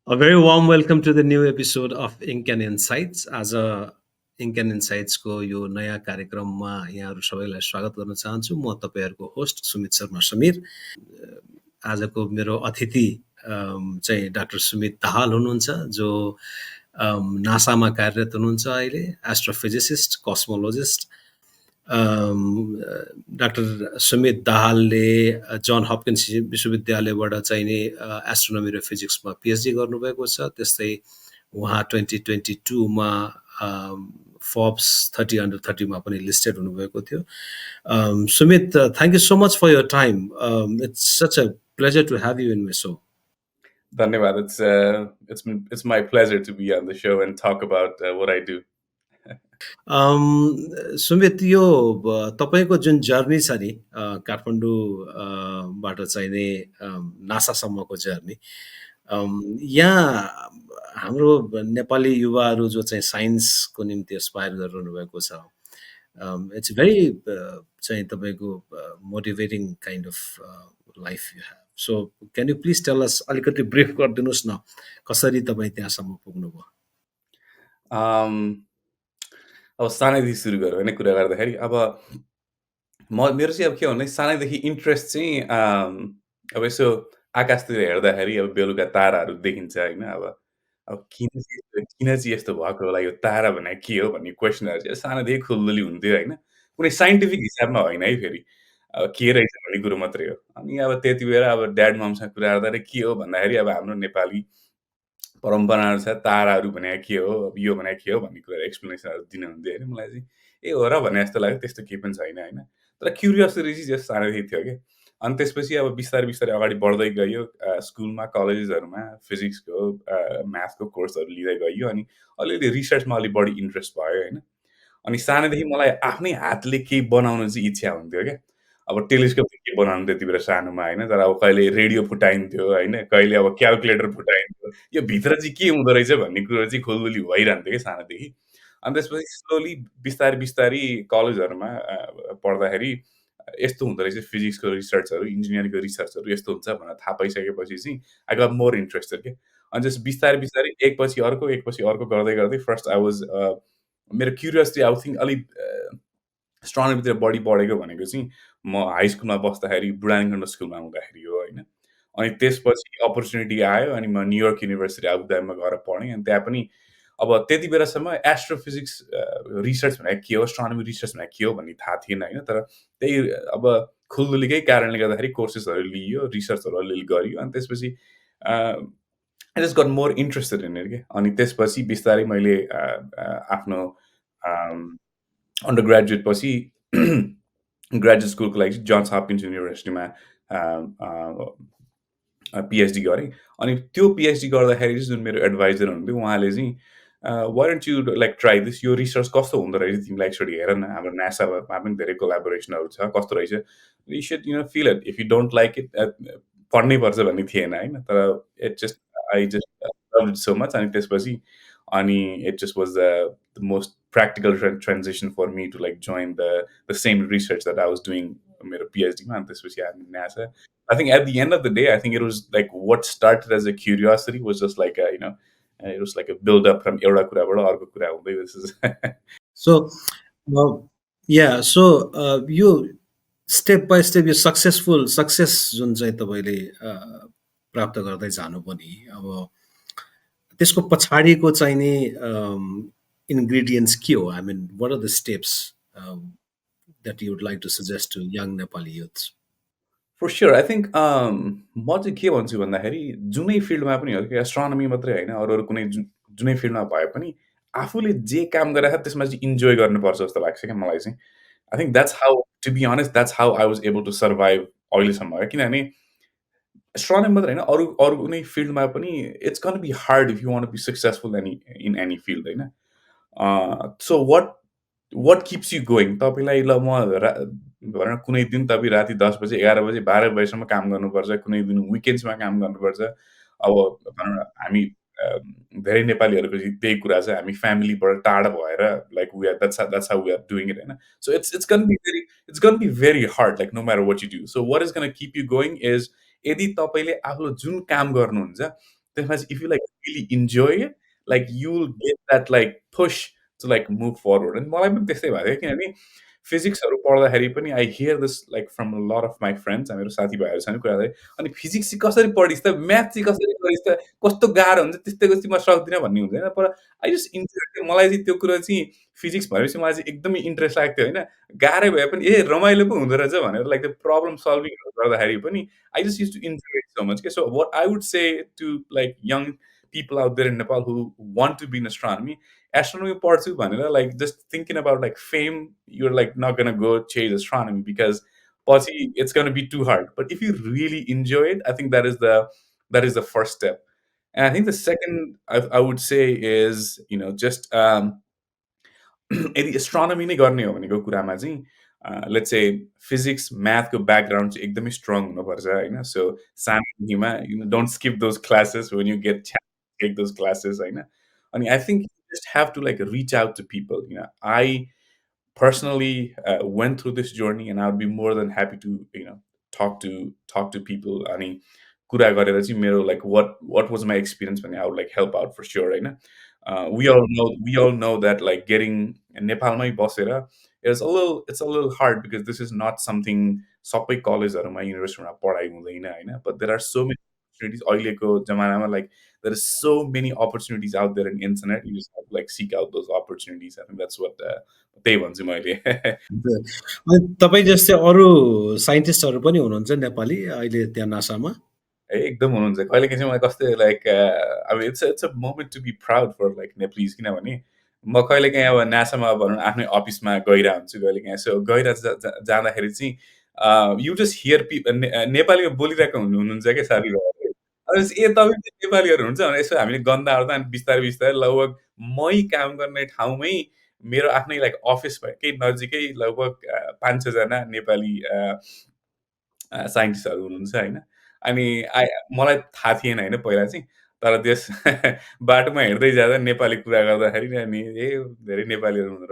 A very warm welcome to the new episode of Ink and Insights. आज ink and इन्साइट्सको यो नयाँ कार्यक्रममा यहाँहरू सबैलाई स्वागत गर्न चाहन्छु। म तपाईँहरूको होस्ट सुमित शर्मा समीर। आजको मेरो अतिथि चाहिँ डाक्टर सुमित दाहाल हुनुहुन्छ, जो नासामा कार्यरत हुनुहुन्छ अहिले, एस्ट्रोफिजिसिस्ट, कस्मोलोजिस्ट। डाक्टर सुमित दाहालले जन हपकिन्स विश्वविद्यालयबाट चाहिँ नि एस्ट्रोनोमी र फिजिक्समा पिएचडी गर्नुभएको छ। त्यस्तै उहाँ 2022मा फोर्ब्स 30 under 30मा पनि लिस्टेड हुनुभएको थियो। Sumit, thank you so much for your time. It's such a pleasure to have you in my show. Dhanyavad. It's my pleasure to be on the show and talk about what I do. Sumit, यो तपाईँको जुन journey छ नि काठमाडौँबाट चाहिँ नि नासासम्मको journey, यहाँ हाम्रो नेपाली युवाहरू जो चाहिँ साइन्सको निम्ति एस्पायर गरिरहनु भएको छ, इट्स भेरी चाहिँ तपाईँको motivating kind of life you have. So can you please tell us, अलिकति ब्रिफ गरिदिनुहोस् न, कसरी तपाईँ त्यहाँसम्म पुग्नुभयो? अब सानैदेखि सुरु गरौँ होइन कुरा गर्दाखेरि। अब मेरो चाहिँ अब के भन्दा सानैदेखि इन्ट्रेस्ट चाहिँ अब यसो आकाशतिर हेर्दाखेरि अब बेलुका ताराहरू देखिन्छ होइन। अब किन चाहिँ यस्तो भएको होला, यो तारा भनेको के हो भन्ने क्वेसनहरू चाहिँ सानैदेखि खुल्दुली हुन्थ्यो होइन। कुनै साइन्टिफिक हिसाबमा होइन है, फेरि अब के रहेछ भन्ने कुरो मात्रै हो। अनि अब त्यति बेला अब ड्याड ममसँग कुरा गर्दाखेरि के हो भन्दाखेरि अब हाम्रो नेपाली परम्पराअनुसार ताराहरू भनेको के हो, अब यो भनेको के हो भन्ने कुरा एक्सप्लेनेसनहरू दिनुहुन्थ्यो होइन। मलाई चाहिँ ए हो र भने जस्तो लाग्यो, त्यस्तो केही पनि छैन होइन। तर क्युरियोसिटी चाहिँ जस्तो सानैदेखि थियो क्या। अनि त्यसपछि अब बिस्तारै बिस्तारै अगाडि बढ्दै गयो। स्कुलमा, कलेजेसहरूमा फिजिक्सको म्याथको कोर्सहरू लिँदै गयो। अनि अलिअलि रिसर्चमा अलिक बढी इन्ट्रेस्ट भयो होइन। अनि सानैदेखि मलाई आफ्नै हातले केही बनाउनु चाहिँ इच्छा हुन्थ्यो क्या। अब टेलिस्कोप के बनाउनु त्यति बेला सानोमा होइन, तर अब कहिले रेडियो फुटाइन्थ्यो होइन, कहिले अब क्याल्कुलेटर फुटाइन्थ्यो। यो भित्र चाहिँ के हुँदो रहेछ भन्ने कुरो चाहिँ खुल्दुली भइरहन्थ्यो क्या सानोदेखि। अनि त्यसपछि स्लोली बिस्तारै बिस्तारै कलेजहरूमा पढ्दाखेरि यस्तो हुँदो रहेछ, फिजिक्सको रिसर्चहरू, इन्जिनियरिङको रिसर्चहरू यस्तो हुन्छ भनेर थाहा पाइसकेपछि चाहिँ आई गट मोर इन्ट्रेस्टेड क्या। अनि जस बिस्तारै बिस्तारै एकपछि अर्को गर्दै गर्दै फर्स्ट आई वाज मेरो क्युरियोसिटी आई थिङ्क अलिक एस्ट्रोनोमीतिर बढी बढेको भनेको चाहिँ म हाई स्कुलमा बस्दाखेरि बुढानीखण्ड स्कुलमा हुँदाखेरि हो होइन। अनि त्यसपछि अपर्च्युनिटी आयो अनि म न्युयोर्क युनिभर्सिटी आबुधाबीमा गएर पढेँ। अनि त्यहाँ पनि अब त्यति बेलासम्म एस्ट्रोफिजिक्स रिसर्च भनेको के हो, एस्ट्रोनोमी रिसर्च भनेको के हो भन्ने थाहा थिएन होइन। तर त्यही अब खुल्दुलीकै कारणले गर्दाखेरि कोर्सेसहरू लिइयो, रिसर्चहरू अलिअलि गरियो। अनि त्यसपछि I just got more interested in it के। अनि त्यसपछि बिस्तारै मैले आफ्नो अन्डर ग्रेजुएट पछि ग्रेजुएट स्कुलको लागि चाहिँ जन्स हपकिन्स युनिभर्सिटीमा पिएचडी गरेँ। अनि त्यो पिएचडी गर्दाखेरि चाहिँ जुन मेरो एडभाइजर हुनुहुन्थ्यो, उहाँले चाहिँ why don't you like try this, यो रिसर्च कस्तो हुँदो रहेछ तिमीलाई एकचोटि हेर न, हाम्रो नासामा पनि धेरै कोलाबोरेसनहरू छ, कस्तो रहेछ, you should feel it, if you don't like it पढ्नै पर्छ भन्ने थिएन होइन। तर it just I just love it so much. अनि त्यसपछि अनि it just was the most practical transition for me to like join the same research that I was doing मेरो PhD-मा। अनि त्यसपछि हामी NASA. I think at the end of the day, I think it was like what started as a curiosity was just like a, it was like a build up from एउटा कुराबाट अर्को कुरा हुँदै this is So, yeah, so यो step by step यो success जुन चाहिँ तपाईँले प्राप्त गर्दै जानु पनि, अब त्यसको पछाडिको चाहिँ नि ingredients के हो? I mean, what are the steps that you would like to suggest to young Nepali youths? For sure, I think म चाहिँ के भन्छु भन्दाखेरि जुनै फिल्डमा पनि हो कि, एस्ट्रोनोमी मात्रै होइन, अरू कुनै जुनै फिल्डमा भए पनि आफूले जे काम गरेर त्यसमा चाहिँ इन्जोय गर्नुपर्छ जस्तो लाग्छ क्या मलाई चाहिँ। I think that's how, to be honest, that's how I was able to survive अहिलेसम्म। किनभने एस्ट्रोनोमी मात्रै होइन, अरू अरू कुनै फिल्डमा पनि it's gonna be hard if you want to be successful in any field होइन। So what keeps you going, तपाईँलाई ल म भनौँ कुनै दिन तपाईँ राति 10 बजे 11 बजे 12 बजेसम्म काम गर्नुपर्छ, कुनै दिन विकेन्ड्समा काम गर्नुपर्छ। अब भनौँ न हामी धेरै नेपालीहरूको चाहिँ त्यही कुरा छ, हामी फ्यामिलीबाट टाढा भएर like we are that's how we are doing it होइन। So it's gonna be very hard like no matter what you do. So what is gonna keep you going is यदि तपाईँले आफ्नो जुन काम गर्नुहुन्छ त्यसमा चाहिँ if you like really enjoy it, like you'll get that like push to like move forward. अनि मलाई पनि त्यस्तै भएको थियो किनभने फिजिक्सहरू पढ्दाखेरि पनि I hear this like from a lot of my friends, मेरो साथीभाइहरूसँग कुरा गर्दै, अनि फिजिक्स चाहिँ कसरी पढिस् त, म्याथ चाहिँ कसरी गरिस् त, कस्तो गाह्रो हुन्छ, त्यस्तैको चाहिँ म सक्दिनँ भन्ने हुँदैन। पर आई जस्ट इन्जोय थियो। मलाई चाहिँ त्यो कुरा चाहिँ फिजिक्स भनेपछि मलाई चाहिँ एकदमै इन्ट्रेस्ट लाग्थ्यो होइन। गाह्रै भए पनि रमाइलो पो हुँदो रहेछ भनेर लाइक त्यो प्रब्लम सल्भिङहरू गर्दाखेरि पनि I just used to enjoy it so much के। So what I would say to like young people out there in Nepal who want to be in astronomy, astronomy pursuit vanilla, like just thinking about like fame, you're like not gonna go chase astronomy because possibly it's gonna be too hard. But if you really enjoy it, I think that is the first step. And I think the second I would say is, just यदि astronomy नै गर्ने हो भनेको कुरामा चाहिँ let's say physics म्याथको background चाहिँ एकदमै स्ट्रङ हुनुपर्छ होइन। सो सानोदेखिमा don't skip those classes when you get take those classes होइन। अनि I think you just have to like reach out to people. I personally went through this journey, and I would be more than happy to talk to people. अनि कुरा गरेर चाहिँ मेरो like what was my experience when I would like help out for sure होइन। We all know that like getting नेपालमै बसेर it's a little hard because this is not something सबै कलेजहरूमा युनिभर्सिटीमा पढाइ हुँदैन होइन। But there are so many opportunities अहिलेको जमानामा, like there is so many opportunities out there in internet. You just have to like seek out those opportunities. I think that's what त्यही भन्छु मैले। अनि तपाईँ जस्तै अरू साइन्टिस्टहरू पनि हुनुहुन्छ नेपाली अहिले त्यहाँ नासामा? एकदम हुनुहुन्छ। कहिलेकाहीँ चाहिँ मलाई कस्तो लाइक अब it's a moment to be proud for like Nepalese, किनभने म कहिलेकाहीँ अब नासामा भनौँ न आफ्नै अफिसमा गइरहेको हुन्छु कहिलेकाहीँ। सो गइरहेको जाँदाखेरि चाहिँ यु जस्ट हियर नेपालीमा बोलिरहेको हुनुहुन्छ क्या साथीभाइहरूले। अनि ए तपाईँ चाहिँ नेपालीहरू हुनुहुन्छ भनेर यसो हामीले गन्दा ओर्दा अनि बिस्तारै बिस्तारै लगभग मै काम गर्ने ठाउँमै मेरो आफ्नै लाइक अफिस भएकै नजिकै लगभग 5-6 जना नेपाली साइन्टिस्टहरू हुनुहुन्छ होइन। अनि मलाई थाहा थिएन होइन पहिला चाहिँ। तर त्यस बाटोमा हिँड्दै जाँदा नेपाली कुरा गर्दाखेरि नि अनि धेरै नेपालीहरू हुँदो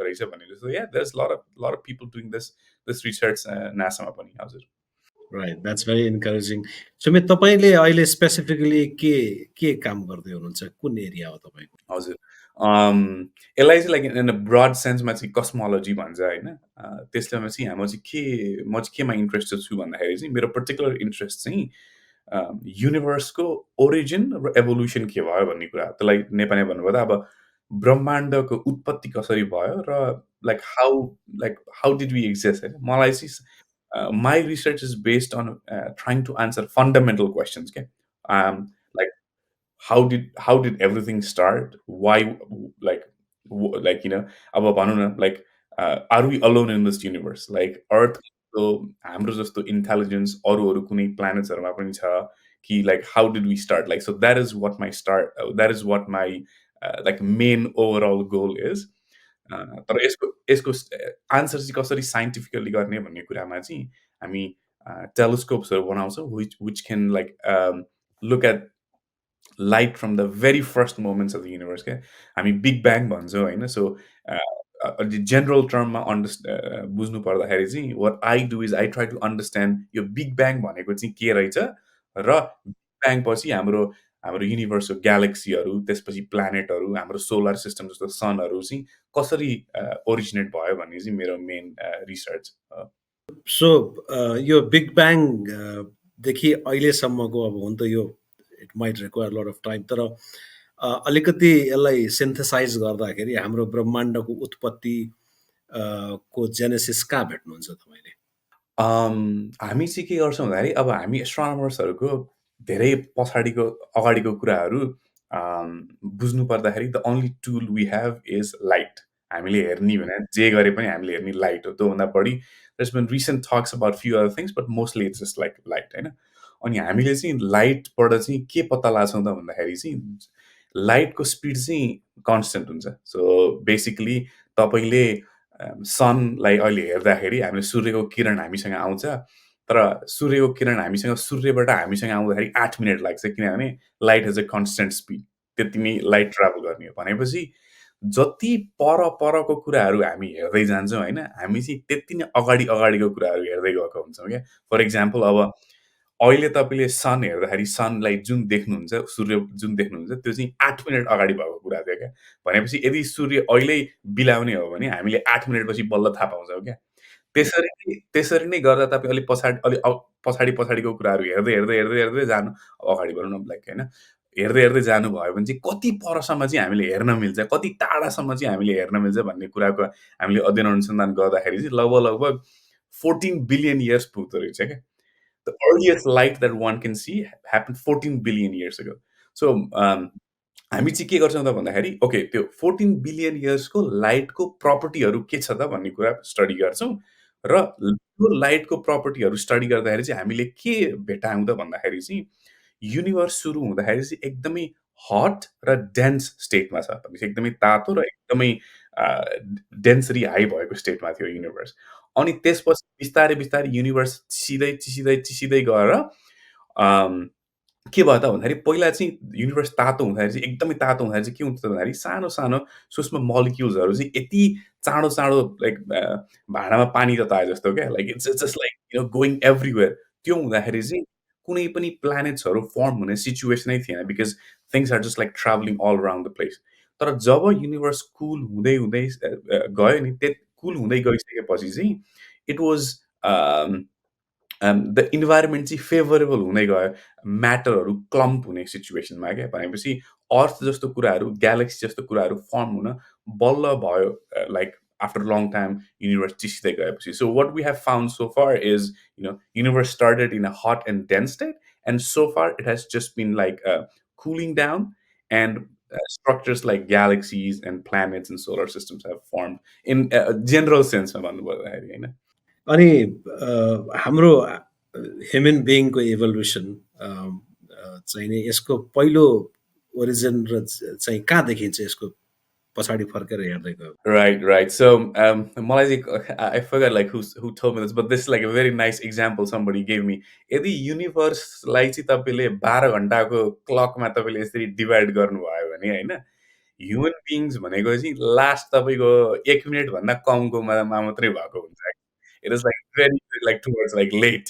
रहेछ भनेर। So yeah there is lot of people doing this research नासामा पनि। हजुर। Right, that's very encouraging. Sumit, तपाईँले अहिले स्पेसिफिकली के काम गर्दै हुनुहुन्छ? कुन एरिया हो तपाईँको? हजुर। यसलाई चाहिँ लाइक इन अ ब्रड सेन्समा चाहिँ कस्मोलोजी भन्छ होइन। त्यसमा चाहिँ म चाहिँ केमा इन्ट्रेस्टेड छु भन्दाखेरि चाहिँ मेरो पर्टिकुलर इन्ट्रेस्ट चाहिँ युनिभर्सको ओरिजिन र एभोल्युसन के भयो भन्ने कुरा। त्यसलाई नेपालीमा भन्नुपर्दा अब ब्रह्माण्डको उत्पत्ति कसरी भयो र like how did we exist होइन। मलाई चाहिँ my research is based on trying to answer fundamental questions क्या। Like how did everything start? Why, like, अब भनौँ न like are we alone in this universe? Like earth हाम्रो जस्तो intelligence अरू कुनै प्लानेट्सहरूमा पनि छ कि like how did we start? Like so that is what my like main overall goal is. तर यसको आन्सर चाहिँ कसरी साइन्टिफिकली गर्ने भन्ने कुरामा चाहिँ हामी टेलिस्कोप्सहरू बनाउँछौँ which can like look at light from the very first moments of the universe क्या। हामी बिग ब्याङ भन्छौँ होइन। सो जेनरल टर्ममा बुझ्नु पर्दाखेरि चाहिँ what I do is I try to understand यो बिग ब्याङ भनेको चाहिँ के रहेछ र बिग ब्याङ पछि हाम्रो हाम्रो युनिभर्सको ग्यालेक्सीहरू, त्यसपछि प्लानेटहरू, हाम्रो सोलर सिस्टम जस्तो सनहरू चाहिँ कसरी ओरिजिनेट भयो भन्ने चाहिँ मेरो मेन रिसर्च हो। सो यो बिग ब्याङ देखि अहिलेसम्मको अब हुन त यो it might require lot of time, तर अलिकति यसलाई सिन्थेसाइज गर्दाखेरि हाम्रो ब्रह्माण्डको उत्पत्ति को जेनेसिस कहाँ भेट्नुहुन्छ तपाईँले? हामी चाहिँ के गर्छौँ भन्दाखेरि अब हामी एस्ट्रोनमर्सहरूको धेरै अगाडिको कुराहरू बुझ्नु पर्दाखेरि the only tool we have is light. हामीले हेर्ने भने जे गरे पनि हामीले हेर्ने लाइट हो। त्योभन्दा बढी there's been recent talks about few other things but mostly it's just like light होइन। अनि हामीले चाहिँ लाइटबाट चाहिँ के पत्ता लाग्छौँ त भन्दाखेरि चाहिँ लाइटको स्पिड चाहिँ कन्सटेन्ट हुन्छ। सो बेसिकली तपाईँले सनलाई अहिले हेर्दाखेरि हामीले सूर्यको किरण हामीसँग आउँछ, तर सूर्यको किरण सूर्यबाट हामीसँग आउँदाखेरि 8 मिनट लाग्छ किनभने light has a constant speed. त्यति नै लाइट ट्राभल गर्ने हो भनेपछि जति परको कुराहरू हामी हेर्दै जान्छौँ होइन, हामी चाहिँ त्यति नै अगाडिको कुराहरू हेर्दै गएको हुन्छौँ क्या। फर इक्जाम्पल अब अहिले तपाईँले सन हेर्दाखेरि सनलाई जुन देख्नुहुन्छ, सूर्य जुन देख्नुहुन्छ, त्यो चाहिँ 8 मिनेट अगाडि भएको कुरा थियो क्या। भनेपछि यदि सूर्य अहिल्यै बिलाउने हो भने हामीले 8 मिनेटपछि बल्ल थाहा पाउँछौँ क्या। त्यसरी नै गर्दा तपाईँ अलिक पछाडि अलि पछाडिको कुराहरू हेर्दै जानु अगाडि बढौँ न लाइक होइन। हेर्दै जानुभयो भने चाहिँ कति परसम्म चाहिँ हामीले हेर्न मिल्छ, कति टाढासम्म चाहिँ हामीले हेर्न मिल्छ भन्ने कुराको हामीले अध्ययन अनुसन्धान गर्दाखेरि चाहिँ लगभग 14 बिलियन इयर्स पुग्दो रहेछ क्या। The earliest light that one can see happened 14 billion years ago. So, हामी चाहिँ के गर्छौँ त भन्दाखेरि ओके त्यो 14 बिलियन इयर्सको लाइटको प्रपर्टीहरू के छ त भन्ने कुरा स्टडी गर्छौँ र त्यो लाइटको प्रपर्टीहरू स्टडी गर्दाखेरि चाहिँ हामीले के भेट्टायौँ त भन्दाखेरि चाहिँ युनिभर्स सुरु हुँदाखेरि चाहिँ एकदमै हट र डेन्स स्टेटमा छ। भनेपछि एकदमै तातो र एकदमै डेन्सरी हाई भएको स्टेटमा थियो युनिभर्स। अनि त्यसपछि बिस्तारै युनिभर्स चिसिँदै गएर अम के भयो त भन्दाखेरि पहिला चाहिँ युनिभर्स तातो हुँदाखेरि चाहिँ एकदमै तातो हुँदाखेरि चाहिँ के हुन्थ्यो त भन्दाखेरि सानो-सानो सूक्ष्म मोलिक्युल्सहरू चाहिँ यति चाँडो लाइक भाँडामा पानी तताए जस्तो क्या like it's just like going everywhere. त्यो हुँदाखेरि चाहिँ कुनै पनि प्लानेट्सहरू फर्म हुने सिचुएसनै थिएन because things are just like travelling all around the place. तर जब युनिभर्स कुल हुँदै गयो नि कुल हुँदै गइसकेपछि चाहिँ इट वाज द इन्भाइरोमेन्ट चाहिँ फेभरेबल हुँदै गयो। म्याटरहरू क्लम्प हुने सिचुएसनमा क्या। भनेपछि अर्थ जस्तो कुराहरू, ग्यालेक्सी जस्तो कुराहरू फर्म हुन बल्ल भयो like after long time universe चिसिँदै गएपछि। So what we have found so far is universe started in a hot and dense state and so far it has just been like cooling down and structures like galaxies and planets and solar systems have formed in a general sense मा भन्नुपर्दाखेरि होइन। अनि हाम्रो human बिइङको evolution चाहिँ नि यसको पहिलो origin र चाहिँ कहाँ देखिन्छ यसको पछाडि फर्केर हेर्दै गयो? Right. So, मलाई चाहिँ I forgot like who told me this, but this is like a very nice example somebody gave me. यदि युनिभर्सलाई चाहिँ तपाईँले 12 घण्टाको क्लकमा तपाईँले यसरी डिभाइड गर्नुभयो भने होइन, ह्युमन बिइङ्स भनेको चाहिँ लास्ट तपाईँको 1 मिनेटभन्दा कमकोमा मात्रै भएको हुन्छ। It is like very like towards like let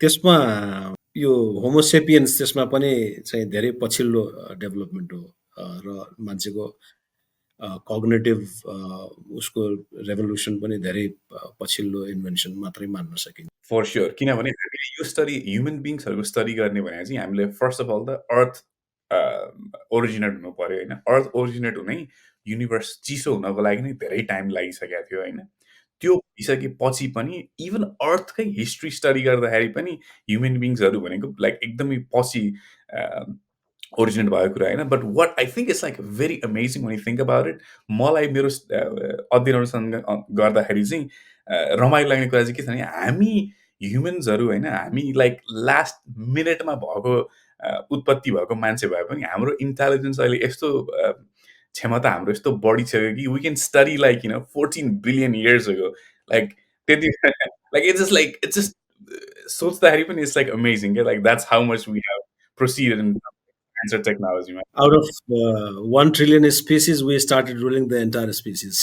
त्यसमा यो होमोसेपियन्स त्यसमा पनि चाहिँ धेरै पछिल्लो डेभलपमेन्ट हो र मान्छेको कग्नेटिभ उसको रेभोल्युसन पनि धेरै पछिल्लो इन्भेन्सन मात्रै मान्न सकिन्छ। For sure. किनभने हामीले यो स्टडी ह्युमन बिइङ्सहरूको स्टडी गर्ने भने चाहिँ हामीले first of all the earth originate हुनु पर्यो होइन। अर्थ ओरिजिनेट हुनै युनिभर्स चिसो हुनको लागि नै धेरै टाइम लागिसकेको थियो होइन। त्यो भइसकेपछि पनि इभन अर्थकै हिस्ट्री स्टडी गर्दाखेरि पनि ह्युमन बिइङ्सहरू भनेको लाइक एकदमै पछि ओरिजिनेट भएको कुरा होइन। But what I think it's like very amazing when you think about it, मलाई मेरो अध्ययन अनुसन्धान गर्दाखेरि चाहिँ रमाइलो लाग्ने कुरा चाहिँ के छ भने हामी ह्युमन्सहरू होइन, हामी लाइक लास्ट मिनेटमा भएको उत्पत्ति भएको मान्छे भए पनि हाम्रो इन्टेलिजेन्स अहिले यस्तो क्षमता हाम्रो यस्तो बढी छ कि we can study like 14 billion years अगो लाइक त्यति लाइक इट्स जस्ट सोच्दाखेरि पनि इट्स लाइक अमेजिङ क्या। Like that's how much we have proceeded in answer टेक्नोलोजीमा। Out of 1 trillion species we started ruling the entire species.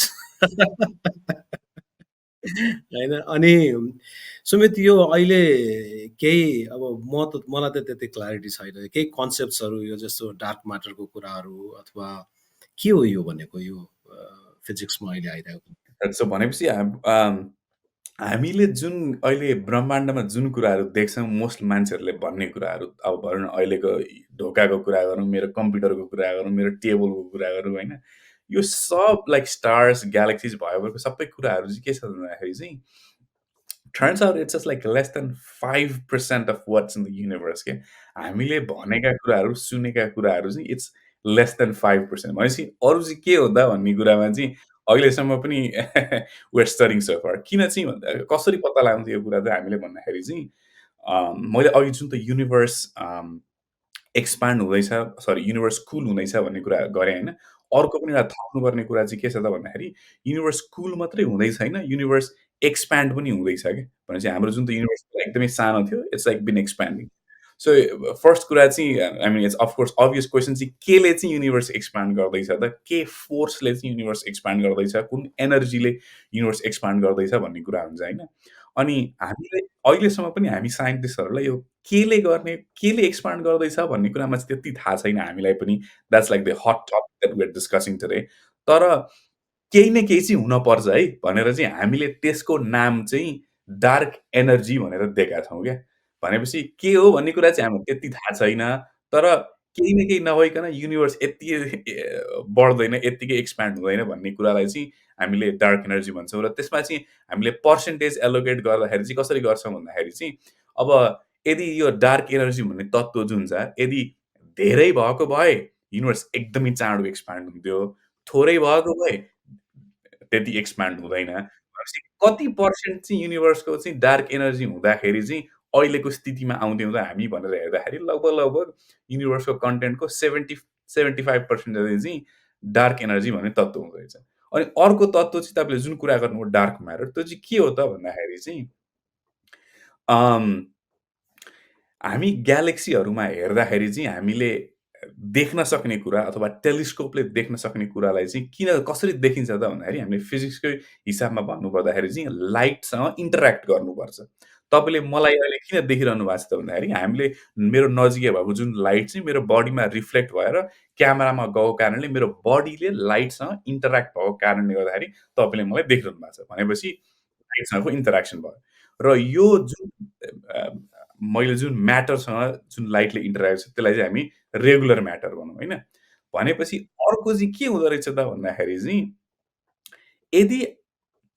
होइन अनि सुमित यो अहिले केही अब मलाई त त्यति क्ल्यारिटी छैन। केही कन्सेप्ट्सहरू यो जस्तो डार्क म्याटरको कुराहरू अथवा के हो यो भनेको यो फिजिक्समा अहिले आइरहेको? सो भनेपछि हामीले जुन अहिले ब्रह्माण्डमा जुन कुराहरू देख्छौँ मोस्ट मान्छेहरूले भन्ने कुराहरू अब भनौँ न अहिलेको ढोकाको कुरा गरौँ, मेरो कम्प्युटरको कुरा गरौँ, मेरो टेबलको कुरा गरौँ होइन, यो सब लाइक स्टार्स ग्यालेक्सिज भएको सबै कुराहरू चाहिँ के छ भन्दाखेरि चाहिँ turns out it's just like less than 5% of what's in the universe के। हामीले भनेका कुराहरू सुनेका कुराहरू चाहिँ इट्स लेस देन 5%। भनेपछि अरू चाहिँ के हो त भन्ने कुरामा चाहिँ अहिलेसम्म पनि वेयर स्टडिङ सो फार। किन चाहिँ भन्दा कसरी पत्ता लगाउँथ्यो यो कुरा चाहिँ हामीले भन्दाखेरि चाहिँ मैले अघि जुन त युनिभर्स एक्सपान्ड हुँदैछ, सरी युनिभर्स कुल हुँदैछ भन्ने कुरा गरेँ होइन। अर्को पनि एउटा थाहा हुनुपर्ने कुरा चाहिँ के छ त भन्दाखेरि युनिभर्स कुल मात्रै हुँदै छैन, युनिभर्स एक्सपान्ड पनि हुँदैछ क्या। भनेपछि हाम्रो जुन त युनिभर्स एकदमै सानो थियो, it's like been expanding. So first कुरा चाहिँ I mean it's of course obvious question चाहिँ केले चाहिँ युनिभर्स एक्सपान्ड गर्दैछ त? के फोर्सले चाहिँ युनिभर्स एक्सपान्ड गर्दैछ? कुन एनर्जीले युनिभर्स एक्सपान्ड गर्दैछ भन्ने कुरा हुन्छ होइन। अनि हामीले अहिलेसम्म पनि हामी साइन्टिस्टहरूलाई यो केले गर्ने, केले एक्सपान्ड गर्दैछ भन्ने कुरामा चाहिँ त्यति थाहा छैन हामीलाई पनि। That's like the hot topic that we are discussing today. तर केही न केही चाहिँ हुनपर्छ है भनेर चाहिँ हामीले त्यसको नाम चाहिँ डार्क एनर्जी भनेर दिएका छौँ क्या। भनेपछि के हो भन्ने कुरा चाहिँ हामीलाई त्यति थाहा छैन। तर केही न केही नभइकन युनिभर्स यत्तिकै बढ्दैन, यत्तिकै एक्सपान्ड हुँदैन भन्ने कुरालाई चाहिँ हामीले डार्क एनर्जी भन्छौँ। र त्यसमा चाहिँ हामीले पर्सेन्टेज एलोकेट गर्दाखेरि चाहिँ कसरी गर्छौँ भन्दाखेरि चाहिँ अब यदि यो डार्क एनर्जी भन्ने तत्त्व जुन छ, यदि धेरै भएको भए युनिभर्स एकदमै चाँडो एक्सपान्ड हुन्थ्यो। थोरै भएको भए त्यति एक्सपान्ड हुँदैन। भनेपछि कति पर्सेन्ट चाहिँ युनिभर्सको चाहिँ डार्क एनर्जी हुँदाखेरि चाहिँ अहिलेको स्थितिमा आउँथ्यौँ त हामी भनेर हेर्दाखेरि लगभग युनिभर्सको कन्टेन्टको 75% जति चाहिँ डार्क एनर्जी भन्ने तत्त्व हुँदो रहेछ। अनि अर्को तत्त्व चाहिँ तपाईँले जुन कुरा गर्नुभयो डार्क म्याटर, त्यो चाहिँ के हो त भन्दाखेरि चाहिँ अम हामी ग्यालेक्सीहरूमा हेर्दाखेरि चाहिँ हामीले देख्न सक्ने कुरा अथवा टेलिस्कोपले देख्न सक्ने कुरालाई चाहिँ किन कसरी देखिन्छ त भन्दाखेरि हामीले फिजिक्सकै हिसाबमा भन्नुपर्दाखेरि चाहिँ लाइटसँग इन्टरेक्ट गर्नुपर्छ। तपाईँले मलाई अहिले किन देखिरहनु भएको छ त भन्दाखेरि हामीले मेरो नजिकै भएको जुन लाइट चाहिँ मेरो बडीमा रिफ्लेक्ट भएर क्यामेरामा गएको कारणले मेरो बडीले लाइटसँग इन्टरेक्ट भएको कारणले गर्दाखेरि तपाईँले मलाई देखिरहनु भएको छ। भनेपछि लाइटसँगको इन्टरेक्सन भयो। र यो जुन अ, मैले जुन म्याटरसँग जुन लाइटले इन्टरेक्ट छ त्यसलाई चाहिँ हामी रेगुलर म्याटर भनौँ होइन? भनेपछि अर्को चाहिँ के हुँदो रहेछ त भन्दाखेरि चाहिँ यदि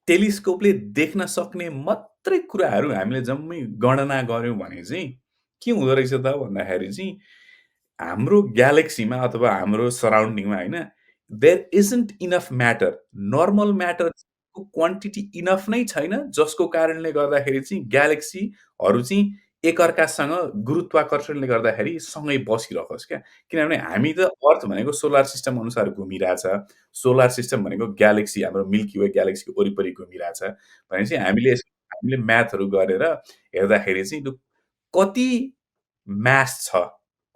टेलिस्कोपले देख्न सक्ने मात्रै कुराहरू हामीले जम्मै गणना गर्यौँ भने चाहिँ के हुँदो रहेछ त भन्दाखेरि चाहिँ हाम्रो ग्यालेक्सीमा अथवा हाम्रो सराउन्डिङमा होइन, there isn't enough matter. Normal म्याटरको क्वान्टिटी इनफ नै छैन, जसको कारणले गर्दाखेरि चाहिँ ग्यालेक्सीहरू चाहिँ एकअर्कासँग गुरुत्वाकर्षणले गर्दाखेरि सँगै बसिरहोस् क्या। किनभने हामी त अर्थ भनेको सोलर सिस्टम अनुसार घुमिरहेछ। सोलर सिस्टम भनेको ग्यालेक्सी हाम्रो मिल्की वे ग्यालेक्सीको वरिपरि घुमिरहेछ। भनेपछि हामीले म्याथहरू गरेर हेर्दाखेरि चाहिँ लु कति मास छ,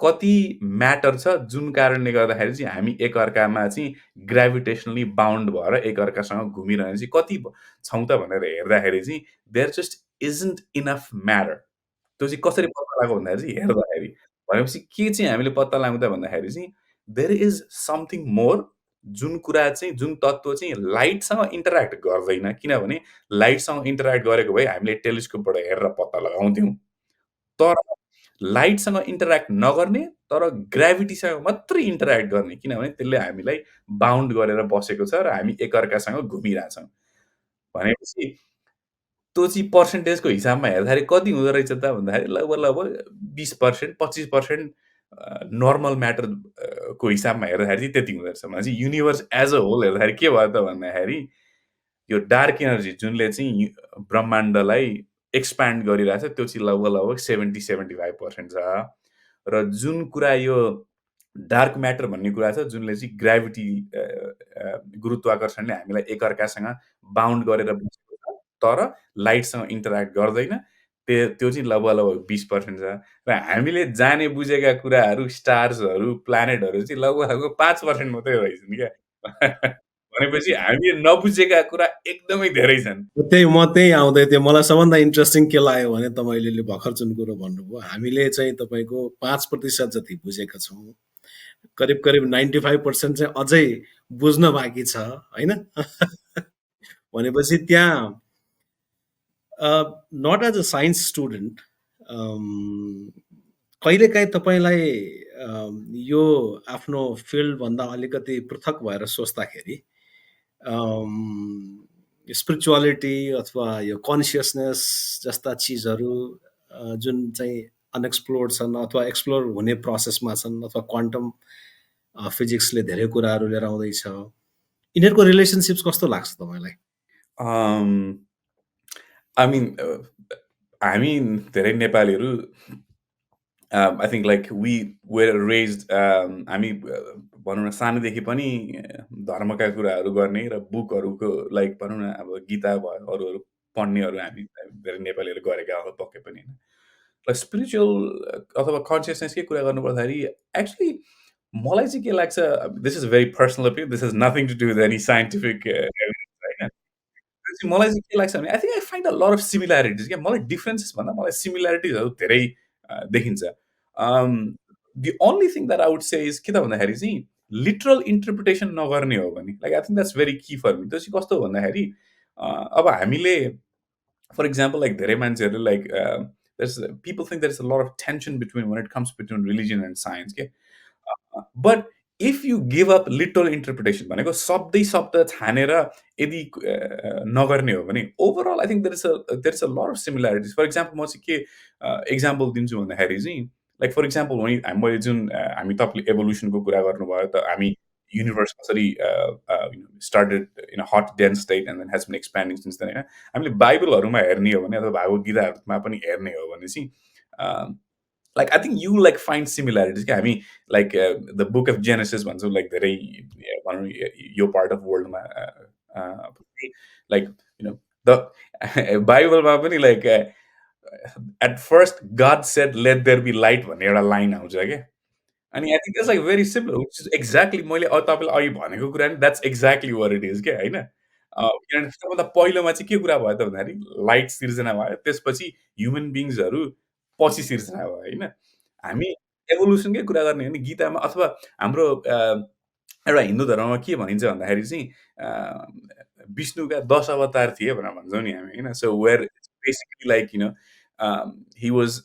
कति म्याटर छ, जुन कारणले गर्दाखेरि चाहिँ हामी एकअर्कामा चाहिँ ग्रेभिटेसनली बाउन्ड भएर एकअर्कासँग घुमिरहने चाहिँ कति छौँ त भनेर हेर्दाखेरि चाहिँ there just isn't enough matter. त्यो चाहिँ कसरी पत्ता लाग्यो भन्दाखेरि चाहिँ हेर्दाखेरि। भनेपछि के चाहिँ हामीले पत्ता लाग्यौँ त भन्दाखेरि चाहिँ देयर इज समथिङ मोर जुन कुरा चाहिँ जुन तत्त्व चाहिँ लाइटसँग इन्टरेक्ट गर्दैन। किनभने लाइटसँग इन्टरेक्ट गरेको भए हामीले टेलिस्कोपबाट हेरेर पत्ता लगाउँथ्यौँ। तर लाइटसँग इन्टरेक्ट नगर्ने तर ग्राभिटीसँग मात्रै इन्टरेक्ट गर्ने। किनभने त्यसले हामीलाई बाउन्ड गरेर बसेको छ र हामी एकअर्कासँग घुमिरहेछौँ। भनेपछि त्यो चाहिँ पर्सेन्टेजको हिसाबमा हेर्दाखेरि कति हुँदो रहेछ त भन्दाखेरि लगभग 20% 25% नर्मल म्याटर को हिसाबमा हेर्दाखेरि चाहिँ त्यति हुँदो रहेछ। भनेपछि युनिभर्स एज अ होल हेर्दाखेरि के भयो त भन्दाखेरि यो डार्क एनर्जी जुनले चाहिँ ब्रह्माण्डलाई एक्सपान्ड गरिरहेछ त्यो चाहिँ लगभग 70-75% छ। र जुन कुरा यो डार्क म्याटर भन्ने कुरा छ जुनले चाहिँ ग्राभिटी गुरुत्वाकर्षणले हामीलाई एकअर्कासँग बाउन्ड गरेर बसेको छ। तर लाइटसँग इन्टरेक्ट गर्दैन। त्यो चाहिँ लगभग 20% छ। र हामीले जाने बुझेका कुराहरू स्टार्सहरू, प्लानेटहरू चाहिँ लगभग 5% मात्रै रहेछन् क्या। भनेपछि हामीले नबुझेका कुरा एकदमै धेरै छन्। त्यही आउँदै थियो। मलाई सबभन्दा इन्ट्रेस्टिङ के लाग्यो भने तपाईँले भर्खर जुन कुरो भन्नुभयो, हामीले चाहिँ तपाईँको 5% जति बुझेका छौँ। करिब 95% चाहिँ अझै बुझ्न बाँकी छ, होइन? भनेपछि त्यहाँ not as a science student कहिलेकाहीँ तपाईँलाई यो आफ्नो फिल्डभन्दा अलिकति पृथक भएर सोच्दाखेरि स्पिरिचुअलिटी अथवा यो कन्सियसनेस जस्ता चिजहरू जुन चाहिँ अनएक्सप्लोर्ड छन् अथवा एक्सप्लोर हुने प्रोसेसमा छन् अथवा क्वान्टम फिजिक्सले धेरै कुराहरू लिएर आउँदैछ, यिनीहरूको रिलेसनसिप्स कस्तो लाग्छ तपाईँलाई? अम, आई मिन हामी धेरै नेपालीहरू I think like we were raised हामी भनौँ न सानोदेखि पनि धर्मका कुराहरू गर्ने र बुकहरूको लाइक भनौँ न अब गीता भयो अरू पढ्नेहरू हामी धेरै नेपालीहरू गरेका हो पक्कै पनि होइन। र स्पिरिचुअल अथवा कन्सियसनेसकै कुरा गर्नुपर्दाखेरि एक्चुली मलाई चाहिँ के लाग्छ this is very personal opinion this is nothing to do with any scientific होइन। चाहिँ मलाई चाहिँ के लाग्छ भने I think I find a lot of similarities क्या मलाई डिफ्रेन्सेस भन्दा मलाई सिमिल्यारिटिजहरू धेरै देखिन्छ the only thing that I would say is के त भन्दाखेरि चाहिँ लिटरल इन्टरप्रिटेसन नगर्ने हो भने like I think that's very key for me त्यो चाहिँ कस्तो हो भन्दाखेरि अब हामीले फर इक्जाम्पल लाइक धेरै मान्छेहरूले like people think there's a lot of tension between when it comes between religion and science. Okay? But if you give up literal interpretation भनेको शब्दै शब्द छानेर यदि नगर्ने हो भने overall I think there is a lot of similarities for example म चाहिँ के इक्जाम्पल दिन्छु भन्दाखेरि चाहिँ लाइक फर इक्जाम्पल मैले जुन हामी तपाईँले एभोल्युसनको कुरा गर्नुभयो त हामी युनिभर्स कसरी started in hot dense state and then has been expanding since then होइन हामीले बाइबलहरूमा हेर्ने हो भने अथवा भागवत गीताहरूमा पनि हेर्ने हो भने चाहिँ like I think you like find similarities क्या हामी like the book of Genesis भन्छौँ like धेरै भनौँ यो part of world मा like you know the बाइबलमा पनि like at first God said let there be light भन्ने एउटा लाइन आउँछ क्या अनि I think that's like very simple which is exactly मैले तपाईँलाई अघि भनेको कुरा नि that's exactly were it is क्या होइन किनभने सबभन्दा पहिलोमा चाहिँ के कुरा भयो त भन्दाखेरि लाइट सिर्जना भयो त्यसपछि ह्युमन बिङ्सहरू पछि सिर्जना भयो होइन हामी एभोल्युसनकै कुरा गर्ने हो भने गीतामा अथवा हाम्रो एउटा हिन्दू धर्ममा के भनिन्छ भन्दाखेरि चाहिँ विष्णुका 10 अवतार थिए भनेर भन्छौँ नि हामी होइन so we're basically like you know he was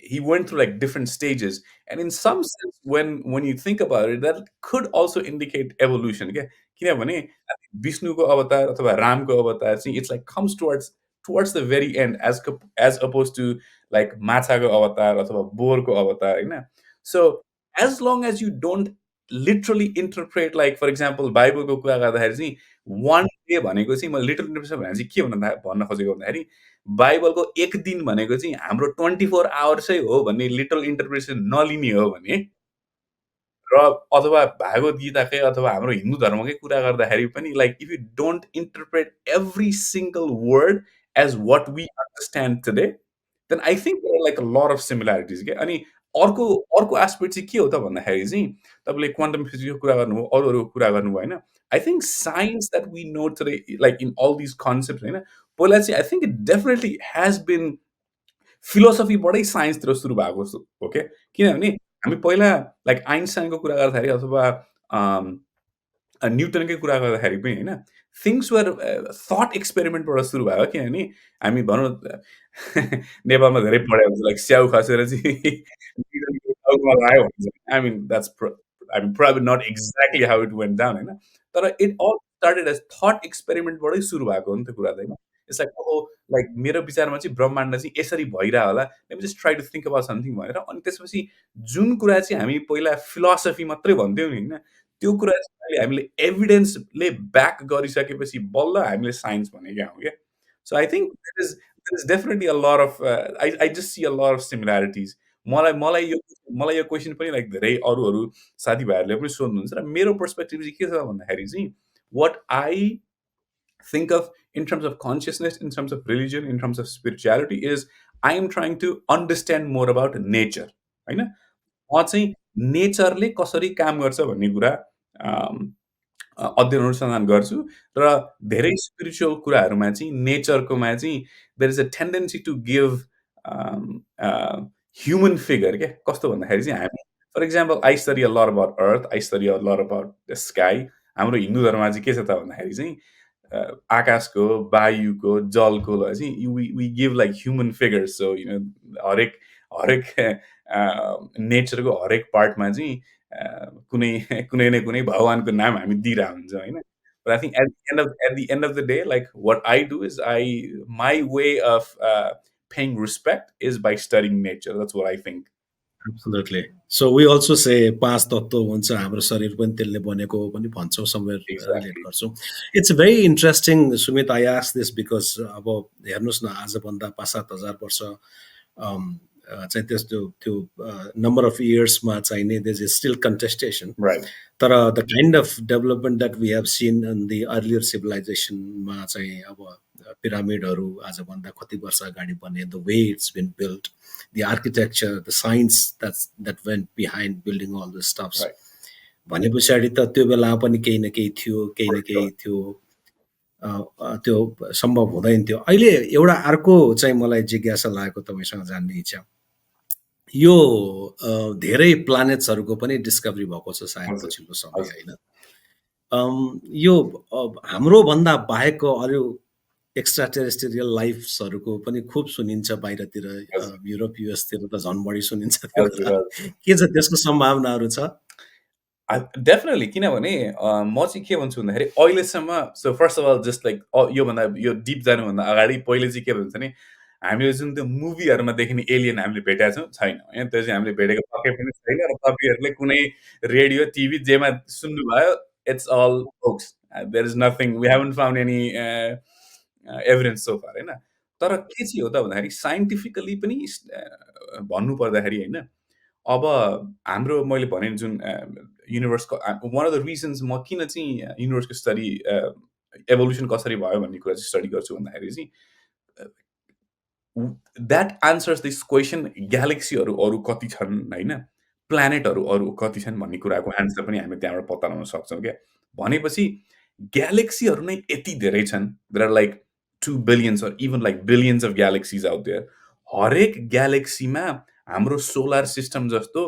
he went through like different stages and in some sense when you think about it that could also indicate evolution क्या किनभने विष्णुको अवतार अथवा रामको अवतार चाहिँ it's like comes towards the very end as opposed to like माछाको अवतार अथवा बोरको अवतार होइन so as long as you don't literally interpret like for example बाइबलको कुरा गर्दाखेरि चाहिँ one day भनेको चाहिँ म लिटरल इन्टरप्रिटेसन भनेर चाहिँ के भन्न खोजेको भन्दाखेरि बाइबलको एक दिन भनेको चाहिँ हाम्रो 24 आवर्सै हो भन्ने लिटरल इन्टरप्रिटेसन नलिने हो भने र अथवा भागवत गीताकै अथवा हाम्रो हिन्दू धर्मकै कुरा गर्दाखेरि पनि like if you don't interpret every single word as what we understand today then I think like a lot of similarities क्या अनि अर्को अर्को एस्पेक्ट चाहिँ के हो त भन्दाखेरि चाहिँ तपाईँले क्वान्टम फिजिक्सको कुरा गर्नुभयो अरू अरू कुरा गर्नुभयो होइन I think science that we know today like in all these concept होइन पहिला चाहिँ I think it definitely has been फिलोसफीबाटै साइन्सतिर सुरु भएको हो क्या किनभने हामी पहिला लाइक आइन्स्टाइनको कुरा गर्दाखेरि अथवा न्युटनकै कुरा गर्दाखेरि पनि होइन थिङ्स वर थट एक्सपेरिमेन्टबाट सुरु भयो किनभने हामी भनौँ नेपालमा धेरै पढाइ हुन्छ लाइक स्याउ खसेर चाहिँ न्युटनको टाउकोमा लाग्यो भन्छ I mean that's I mean probably not exactly how it went down होइन तर it all started as thought एक्सपेरिमेन्टबाटै सुरु भएको हो नि त कुरा त होइन इट्स लाइक ओ लाइक मेरो विचारमा चाहिँ ब्रह्माण्ड चाहिँ यसरी भइरह होला let me just try to think about something भनेर अनि त्यसपछि जुन कुरा चाहिँ हामी पहिला फिलोसफी मात्रै भन्थ्यौँ नि होइन त्यो कुरा चाहिँ अहिले हामीले एभिडेन्सले ब्याक गरिसकेपछि बल्ल हामीले साइन्स भनेका हौँ क्या so I think there is definitely a lot of I just see a lot of similarities मलाई यो क्वेसन पनि लाइक धेरै अरू साथीभाइहरूले पनि सोध्नुहुन्छ र मेरो पर्सपेक्टिभ चाहिँ के छ भन्दाखेरि चाहिँ what I think of in terms of consciousness, in terms of religion, in terms of spirituality is I am trying to understand more about nature. होइन म चाहिँ नेचरले कसरी काम गर्छ भन्ने कुरा अध्ययन अनुसन्धान गर्छु र धेरै स्पिरिचुअल कुराहरूमा चाहिँ नेचरकोमा चाहिँ there is a tendency to give human figure क्या कस्तो भन्दाखेरि चाहिँ हामी for example I study a lot about earth I study a lot about the sky हाम्रो हिन्दू धर्ममा चाहिँ के छ त भन्दाखेरि चाहिँ आकाशको वायुको जलको चाहिँ we give like human figures so you know हरेक नेचरको हरेक पार्टमा चाहिँ कुनै कुनै न कुनै भगवानको नाम हामी दिइरहेको हुन्छ होइन But I think at the end of the day, like what I do is my way of paying respect is by studying nature. That's what I think. Absolutely. So we also say पाँच तत्त्व हुन्छ हाम्रो शरीर पनि त्यसले बनेको हो पनि भन्छौँ somewhere रिलेट Exactly. गर्छौँ it's very interesting Sumit I ask this because अब हेर्नुहोस् न आजभन्दा 5,000-7,000 वर्ष चाहिँ त्यस्तो त्यो नम्बर अफ इयर्समा चाहिने there is still contestation Right. तर the kind of development that we have seen in the earlier सिभिलाइजेसनमा चाहिँ अब पिरामिडहरू आजभन्दा कति वर्ष अगाडि बने the way it's been build the architecture, the science that went behind building all the stuffs. Right. भने पछाडि त त्यो बेला पनि केही न केही थियो केही न For केही sure. थियो त्यो सम्भव हुँदैन थियो। अहिले एउटा अर्को चाहिँ मलाई जिज्ञासा लागेको तपाईँसँग जान्ने इच्छा। यो धेरै प्लानेट्सहरूको पनि डिस्कभरी भएको छ सायद हजुर, पछिल्लो समय हजुर, होइन? यो हाम्रोभन्दा बाहेकको अरू एक्स्ट्रा टेरेस्ट्रियल लाइफ्सहरूको पनि खुब सुनिन्छ बाहिरतिर, हजुर, युरोप, युएसतिर त झन् बढी सुनिन्छ त्यो हजुर, कुरा। हजुर। के छ त्यसको सम्भावनाहरू छ? डेफिनिटली किनभने म चाहिँ के भन्छु भन्दाखेरि अहिलेसम्म so first of all just like योभन्दा यो डिप जानुभन्दा अगाडि पहिले चाहिँ के भन्छ भने हामीले जुन त्यो मुभीहरूमा देखिने एलियन हामीले भेटेका छौँ छैन होइन त्यो चाहिँ हामीले भेटेको पक्कै पनि छैन र तपाईँहरूले कुनै रेडियो टिभी जेमा सुन्नुभयो it's all hoax there is nothing we haven't found any evidence so far होइन तर के चाहिँ हो त भन्दाखेरि साइन्टिफिकली पनि भन्नु पर्दाखेरि होइन अब हाम्रो मैले भने जुन युनिभर्सको वान अफ द रिजन्स म किन चाहिँ युनिभर्सको स्टडी एभोल्युसन कसरी भयो भन्ने कुरा चाहिँ स्टडी गर्छु भन्दाखेरि चाहिँ द्याट आन्सर्स दिस क्वेसन ग्यालेक्सीहरू अरू कति छन् होइन प्लानेटहरू अरू कति छन् भन्ने कुराको आन्सर पनि हामी त्यहाँबाट पत्ता लगाउन सक्छौँ क्या भनेपछि ग्यालेक्सीहरू नै यति धेरै छन् there are like 2 billions or even like billions of galaxies out there हरेक ग्यालेक्सीमा हाम्रो सोलर सिस्टम जस्तो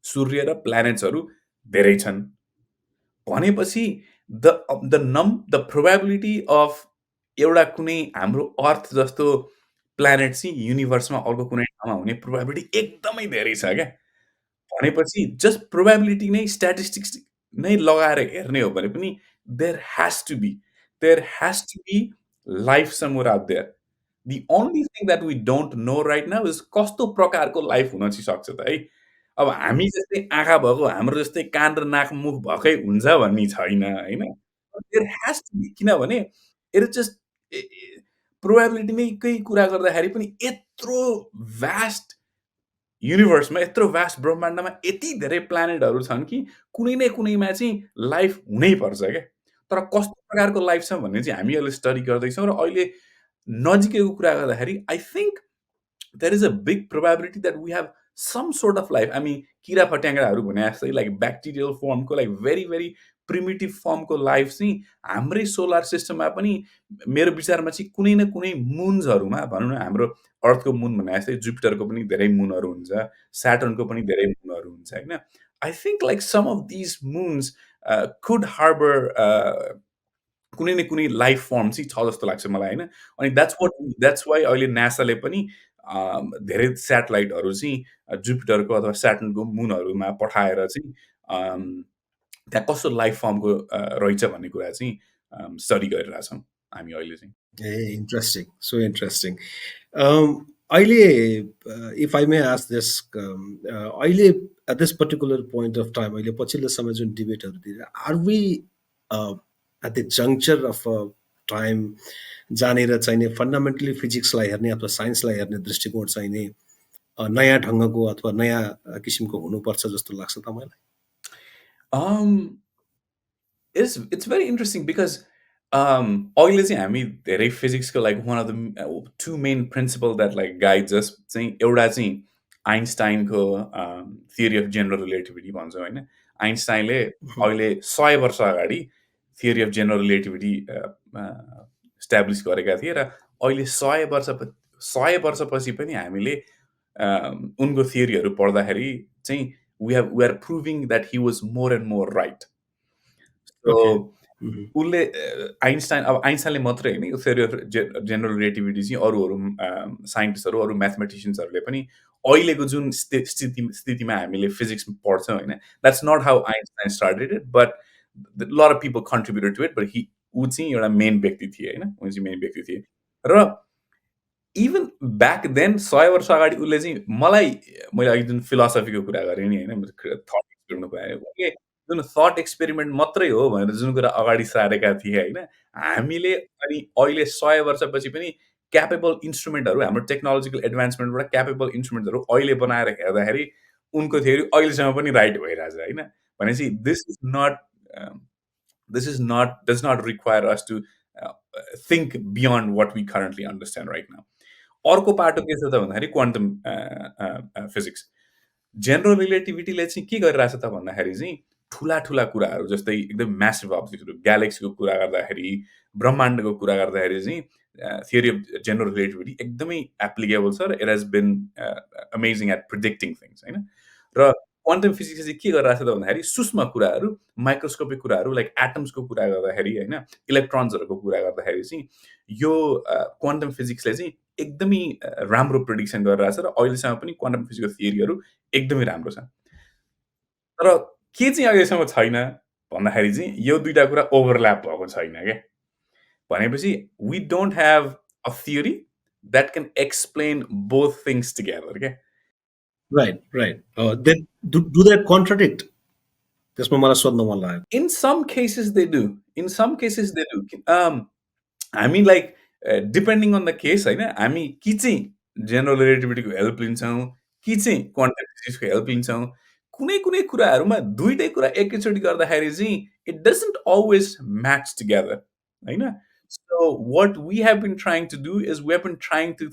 सूर्य र प्लानेट्सहरू धेरै छन् भनेपछि द प्रोबेबिलिटी अफ एउटा कुनै हाम्रो अर्थ जस्तो प्लानेट चाहिँ युनिभर्समा अर्को कुनै ठाउँमा हुने प्रोबेबिलिटी एकदमै धेरै छ क्या भनेपछि जस्ट प्रोबेबिलिटी नै स्ट्याटिस्टिक्स नै लगाएर हेर्ने हो भने पनि there has to be there has to be life somewhere out there the only thing that we don't know right now is कस्तो प्रकारको लाइफ हुन चाहिँ सक्छ त है अब हामी जस्तै आँखा भएको हाम्रो जस्तै कान र नाक मुख भएकै हुन्छ भन्ने छैन होइन देयर ह्याज टु बी किनभने इट इज जस्ट प्रोबेबिलिटी नै कै कुरा गर्दाखेरि पनि यत्रो भ्यास्ट युनिभर्समा यत्रो भ्यास्ट ब्रह्माण्डमा यति धेरै प्लानेटहरू छन् कि कुनै न कुनैमा चाहिँ लाइफ हुनैपर्छ क्या तर कस्तो प्रकारको लाइफ छ भन्ने चाहिँ हामी अहिले स्टडी गर्दैछौँ र अहिले नजिकैको कुरा गर्दाखेरि I think there is a big probability that we have some sort of life. I mean, किरा फट्याङ्ग्राहरू भने जस्तै लाइक ब्याक्टेरियल फर्मको लाइक भेरी भेरी प्रिमिटिभ फर्मको लाइफ चाहिँ हाम्रै सोलर सिस्टममा पनि मेरो विचारमा चाहिँ कुनै न कुनै मुन्सहरूमा भनौँ न हाम्रो अर्थको मुन भने जस्तै जुपिटरको पनि धेरै मुनहरू हुन्छ स्याटर्नको पनि धेरै मुनहरू हुन्छ होइन I think like some of these moons could harbour कुनै न कुनै लाइफ फर्म चाहिँ छ जस्तो लाग्छ मलाई होइन अनि द्याट्स वाइ अहिले नासाले पनि धेरै स्याटेलाइटहरू चाहिँ जुपिटरको अथवा स्याटर्नको मुनहरूमा पठाएर चाहिँ त्यहाँ कस्तो लाइफ फर्मको रहेछ भन्ने कुरा चाहिँ स्टडी गरिरहेछौँ हामी अहिले चाहिँ ए इन्ट्रेस्टिङ, सो इन्ट्रेस्टिङ। अहिले if I may ask this, अहिले at this particular point of time अहिले पछिल्लो समय जुन डिबेटहरूतिर are we at the juncture of a time जहाँनिर चाहिने फन्डामेन्टली फिजिक्सलाई हेर्ने अथवा साइन्सलाई हेर्ने दृष्टिकोण चाहिने नयाँ ढङ्गको अथवा नयाँ किसिमको हुनुपर्छ जस्तो लाग्छ तपाईँलाई? um, it's very interesting because अहिले चाहिँ हामी धेरै फिजिक्सको like one of the two main principle that like guides us चाहिँ एउटा चाहिँ आइन्स्टाइनको थियोरी अफ जेनरल रिलेटिभिटी भन्छौँ होइन आइन्स्टाइनले अहिले 100 वर्ष अगाडि theory of general relativity establish गरेका थिए र अहिले 100 वर्षपछि पनि हामीले उनको थियोरीहरू पढ्दाखेरि चाहिँ we are proving that he was more and more right so okay. उसले आइन्स्टाइनले मात्रै होइन यो थ्योरी अफ जेनरल रिलेटिभिटी चाहिँ अरू साइन्टिस्टहरू अरू म्याथमेटिसियन्सहरूले पनि अहिलेको जुन स्थितिमा हामीले फिजिक्स पढ्छौँ होइन that's not how Einstein started it but lot of people contributed to it but ऊ चाहिँ एउटा मेन व्यक्ति थिए होइन ऊ चाहिँ मेन व्यक्ति थिए र इभन ब्याक देन 100 वर्ष अगाडि उसले चाहिँ मलाई मैले अघि जुन फिलोसफीको कुरा गरेँ नि होइन थट एक्सपेरिमेन्टको कुरा गरेँ उसले जुन थट एक्सपेरिमेन्ट मात्रै हो भनेर जुन कुरा अगाडि सारेका थिए होइन हामीले अनि अहिले 100 वर्षपछि पनि क्यापेबल इन्स्ट्रुमेन्टहरू हाम्रो टेक्नोलोजिकल एडभान्समेन्टबाट क्यापेबल इन्स्ट्रुमेन्टहरू अहिले बनाएर हेर्दाखेरि उनको थ्योरी अहिलेसम्म पनि राइट भइरहेछ होइन भनेपछि this is not does not require us to think beyond what we currently understand right now. अर्को पाटो के छ त भन्दाखेरि क्वान्टम फिजिक्स जेनरल रिलेटिभिटीले चाहिँ के गरिरहेछ त भन्दाखेरि चाहिँ ठुला ठुला कुराहरू जस्तै एकदम म्यासिभ अब्जेक्टहरू ग्यालेक्सीको कुरा गर्दाखेरि ब्रह्माण्डको कुरा गर्दाखेरि चाहिँ थियोरी अफ जेनरल रिलेटिभिटी एकदमै एप्लिकेबल छ र it has been amazing at predicting things होइन र क्वान्टम फिजिक्सले चाहिँ के गरिरहेको छ त भन्दाखेरि सूक्ष्म कुराहरू माइक्रोस्कोपिक कुराहरू लाइक एटम्सको कुरा गर्दाखेरि होइन इलेक्ट्रोन्सहरूको कुरा गर्दाखेरि चाहिँ यो क्वान्टम फिजिक्सले चाहिँ एकदमै राम्रो प्रिडिक्सन गरिरहेछ र अहिलेसम्म पनि क्वान्टम फिजिक्सको थियोरीहरू एकदमै राम्रो छ तर के चाहिँ अहिलेसम्म छैन भन्दाखेरि चाहिँ यो दुईटा कुरा ओभरल्याप भएको छैन क्या भनेपछि we don't have a theory that can explain both things together क्या right right they do that contradict त्यसमा मलाई सोध्न मन लाग्यो In some cases they do. In some cases they do. I mean like depending on the case होइन हामी कि चाहिँ जेनरल रिलेटिभिटीको हेल्प लिन्छौँ कि चाहिँ क्वान्टम फिजिक्सको हेल्प लिन्छौँ कुनै कुनै कुराहरूमा दुइटै कुरा एकैचोटि गर्दाखेरि चाहिँ it doesn't always match together होइन so what we have been trying to do is we have been trying to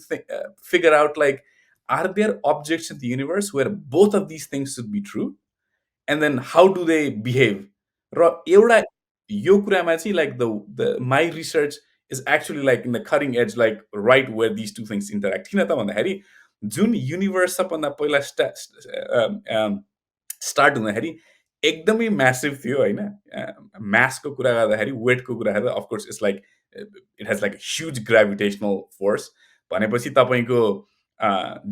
figure out like are there objects in the universe where both of this things should be true and then how do they behave र एउटा यो कुरामा चाहिँ like the my research is actually like in the cutting edge like right where this two things interact किन त भन्दाखेरि जुन universe सबभन्दा पहिला स्टार्ट हुँदाखेरि एकदमै म्यासिभ थियो होइन म्यासको कुरा गर्दाखेरि वेटको कुरा गर्दा of course it's like it has like huge gravitational force भनेपछि तपाईँको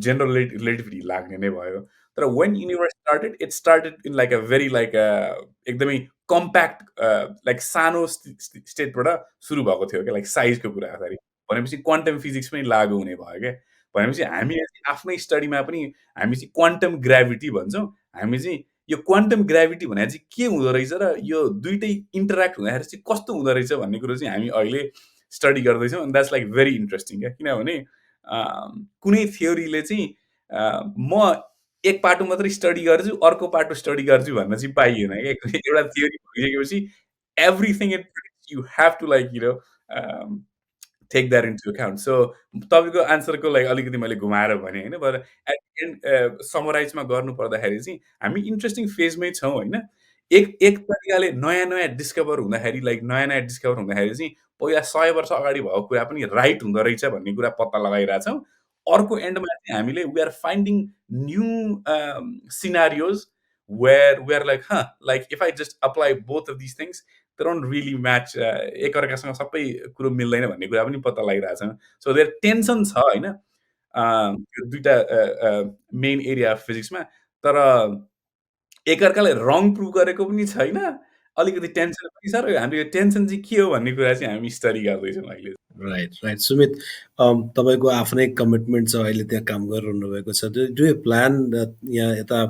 जेनरल रिलेटिभिटी लाग्ने नै भयो तर when universe started it started in like a very like एकदमै कम्प्याक्ट लाइक सानो स्टेटबाट सुरु भएको थियो क्या लाइक साइजको कुरा गर्दाखेरि भनेपछि क्वान्टम फिजिक्स पनि लागु हुने भयो क्या भनेपछि हामीले चाहिँ आफ्नै स्टडीमा पनि हामी चाहिँ क्वान्टम ग्राभिटी भन्छौँ हामी चाहिँ यो क्वान्टम ग्राभिटी भने चाहिँ के हुँदो रहेछ र यो दुइटै इन्टरेक्ट हुँदाखेरि चाहिँ कस्तो हुँदो रहेछ भन्ने कुरो चाहिँ हामी अहिले स्टडी गर्दैछौँ and that's like very interesting क्या किनभने कुनै थ्योरीले चाहिँ म एक पाटो मात्रै स्टडी गर्छु अर्को पाटो स्टडी गर्छु भन्न चाहिँ पाइएन क्या एउटा थ्योरी भइसकेपछि everything it you have to like you know take that into account so तपाईँको आन्सरको लागि अलिकति मैले घुमाएर भने होइन बट एट एन्ड समराइजमा गर्नु पर्दाखेरि चाहिँ हामी इन्ट्रेस्टिङ फेजमै छौँ होइन एक तरिकाले नयाँ नयाँ डिस्कभर हुँदाखेरि लाइक नयाँ नयाँ डिस्कभर हुँदाखेरि चाहिँ पहिला 100 वर्ष अगाडि भएको कुरा पनि राइट हुँदो रहेछ भन्ने कुरा पत्ता लगाइरहेछौँ अर्को एन्डमा चाहिँ हामीले we are finding new scenarios we are like like if I just apply both of this things they don't really match एकअर्कासँग सबै कुरो मिल्दैन भन्ने कुरा पनि पत्ता लगाइरहेछ सो देयर टेन्सन छ होइन त्यो दुइटा मेन एरिया अफ फिजिक्समा तर एकअर्कालाई रङ प्रुभ गरेको पनि छैन अलिकति टेन्सन पनि छ र हाम्रो यो टेन्सन चाहिँ के हो भन्ने कुरा चाहिँ हामी स्टडी गर्दैछौँ अहिले राइट राइट सुमित तपाईँको आफ्नै कमिटमेन्ट छ अहिले त्यहाँ काम गरिरहनु भएको छ डु यु प्लान यहाँ यता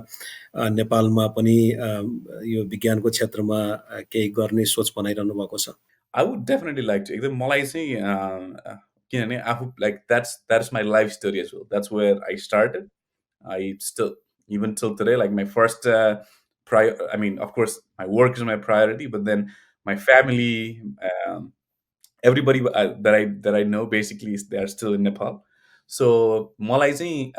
नेपालमा पनि यो विज्ञानको क्षेत्रमा केही गर्ने सोच बनाइरहनु भएको छ I would definitely like to एकदम मलाई चाहिँ किनभने आफू like that's my life story as well that's where I started I still, even till today, like my first I mean, of course, my work is my priority, but then my family, everybody that I know, basically, they are still in Nepal. So, मलाई चाहिँ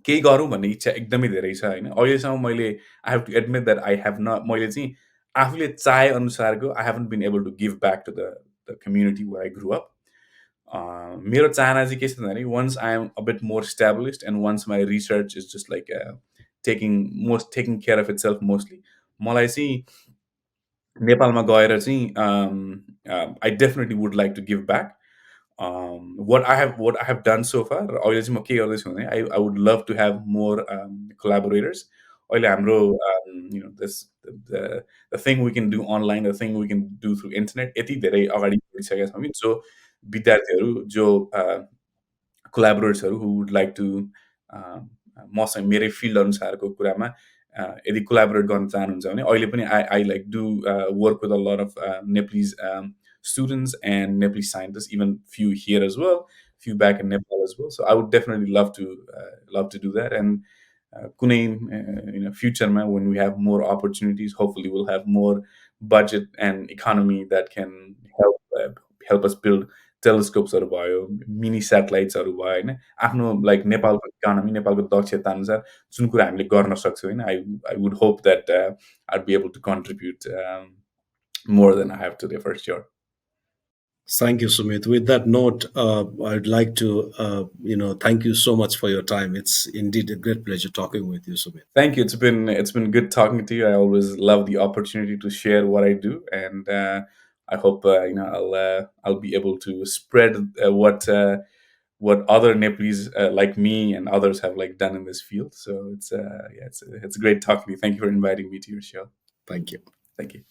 केही गरौँ भन्ने इच्छा एकदमै धेरै छ होइन अहिलेसम्म मैले I have to admit that I have न मैले चाहिँ आफूले चाहे अनुसारको I haven't been able to give back to the community where I grew up मेरो चाहना चाहिँ के छ भन्दाखेरि once I am a bit more established and once my research is just like taking care of itself mostly मलाई चाहिँ नेपालमा गएर चाहिँ I definitely would like to give back what I have done so far अहिले चाहिँ म के गर्दैछु भने I would love to have more collaborators अहिले हाम्रो this the thing we can do online the thing we can do through internet यति धेरै अगाडि बढिसकेका छौँ कि जो विद्यार्थीहरू जो collaborators who would like to मसँग मेरै फिल्ड अनुसारको कुरामा यदि कोलाबोरेट गर्न चाहनुहुन्छ भने अहिले पनि I like do work with a lot of Nepalese students and Nepalese scientists, even few here as well, few back in Nepal as well. So I would definitely love to do that. And kunai, future man, when we have more opportunities, hopefully we'll have more budget and economy that can help us build टेलिस्कोप्सहरू भयो, mini स्याटेलाइट्सहरू भयो होइन, आफ्नो like नेपालको economy, नेपालको दक्षता अनुसार जुन कुरा हामीले गर्न सक्छौँ होइन, I would hope that I'd be able to contribute more than I have today for sure. Thank you, Sumit. With that note, I'd like to, thank you so much for your time. It's indeed a great pleasure talking with you, Sumit. Thank you. It's been good talking to you. I always love the opportunity to share what I do, and I hope I'll be able to spread what other Nepalese like me and others have like done in this field. So it's great talking to you. Thank you for inviting me to your show. Thank you. Thank you.